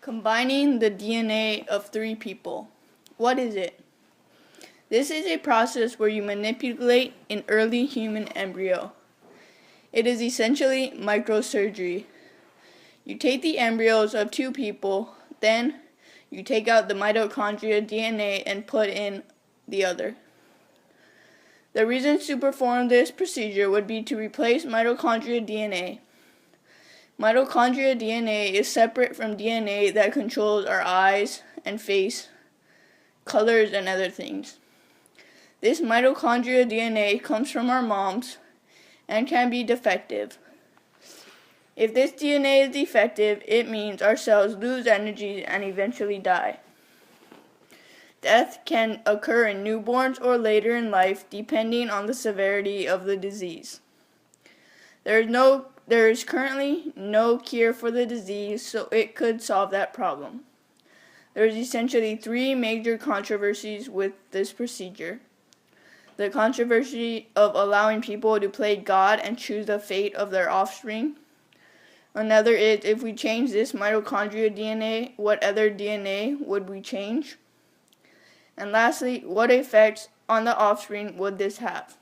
Combining the DNA of three people. What is it? This is a process where you manipulate an early human embryo. It is essentially microsurgery. You take the embryos of two people, then you take out the mitochondria DNA and put in the other. The reason to perform this procedure would be to replace mitochondria DNA. Mitochondria DNA is separate from DNA that controls our eyes and face, colors, and other things. This mitochondria DNA comes from our moms and can be defective. If this DNA is defective, it means our cells lose energy and eventually die. Death can occur in newborns or later in life, depending on the severity of the disease. There is currently no cure for the disease, so it could solve that problem. There is essentially three major controversies with this procedure. The controversy of allowing people to play God and choose the fate of their offspring. Another is, if we change this mitochondria DNA, what other DNA would we change? And lastly, what effects on the offspring would this have?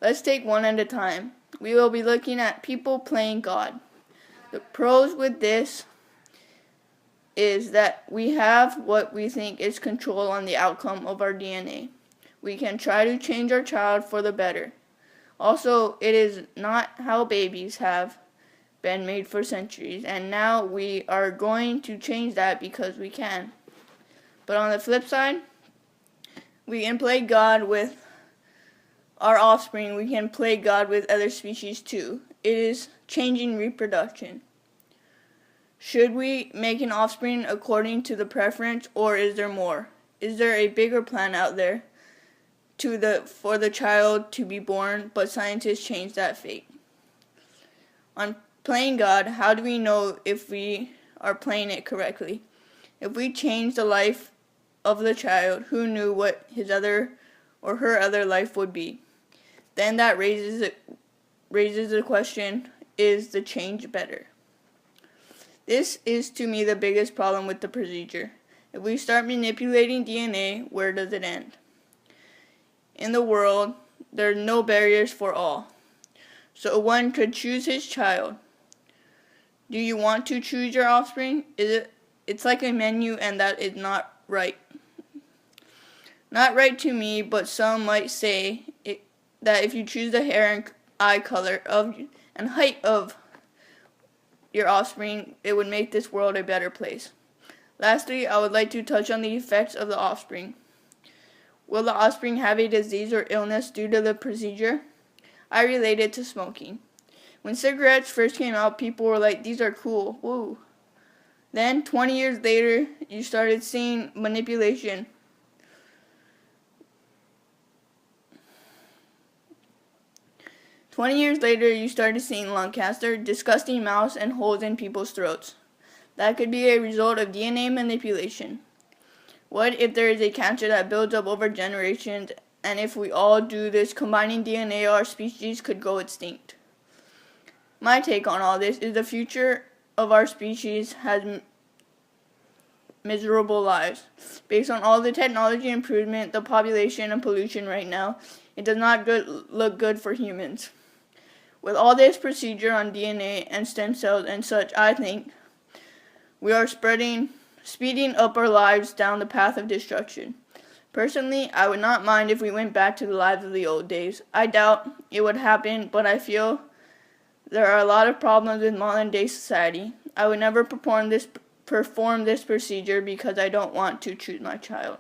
Let's take one at a time. We will be looking at people playing God. The pros with this is that we have what we think is control on the outcome of our DNA. We can try to change our child for the better. Also, it is not how babies have been made for centuries, and now we are going to change that because we can. But on the flip side, we can play God with our offspring. We can play God with other species too. It is changing reproduction. Should we make an offspring according to the preference, or is there more? Is there a bigger plan out there for the child to be born, but scientists change that fate? On playing God, how do we know if we are playing it correctly? If we change the life of the child, who knew what his other or her other life would be? Then that raises the question, is the change better? This is, to me, the biggest problem with the procedure. If we start manipulating DNA, where does it end? In the world, there are no barriers for all. So one could choose his child. Do you want to choose your offspring? It's like a menu, and that is not right. Not right to me, but some might say that if you choose the hair and eye color and height of your offspring, it would make this world a better place. Lastly, I would like to touch on the effects of the offspring. Will the offspring have a disease or illness due to the procedure? I relate it to smoking. When cigarettes first came out, people were like, these are cool, woo. Then, 20 years later, you started seeing manipulation. 20 years later, you started seeing lung cancer, disgusting mouths, and holes in people's throats. That could be a result of DNA manipulation. What if there is a cancer that builds up over generations, and if we all do this, combining DNA, our species could go extinct? My take on all this is the future of our species has miserable lives. Based on all the technology improvement, the population, and pollution right now, it does not look good for humans. With all this procedure on DNA and stem cells and such, I think we are speeding up our lives down the path of destruction. Personally, I would not mind if we went back to the lives of the old days. I doubt it would happen, but I feel there are a lot of problems with modern day society. I would never perform this procedure because I don't want to choose my child.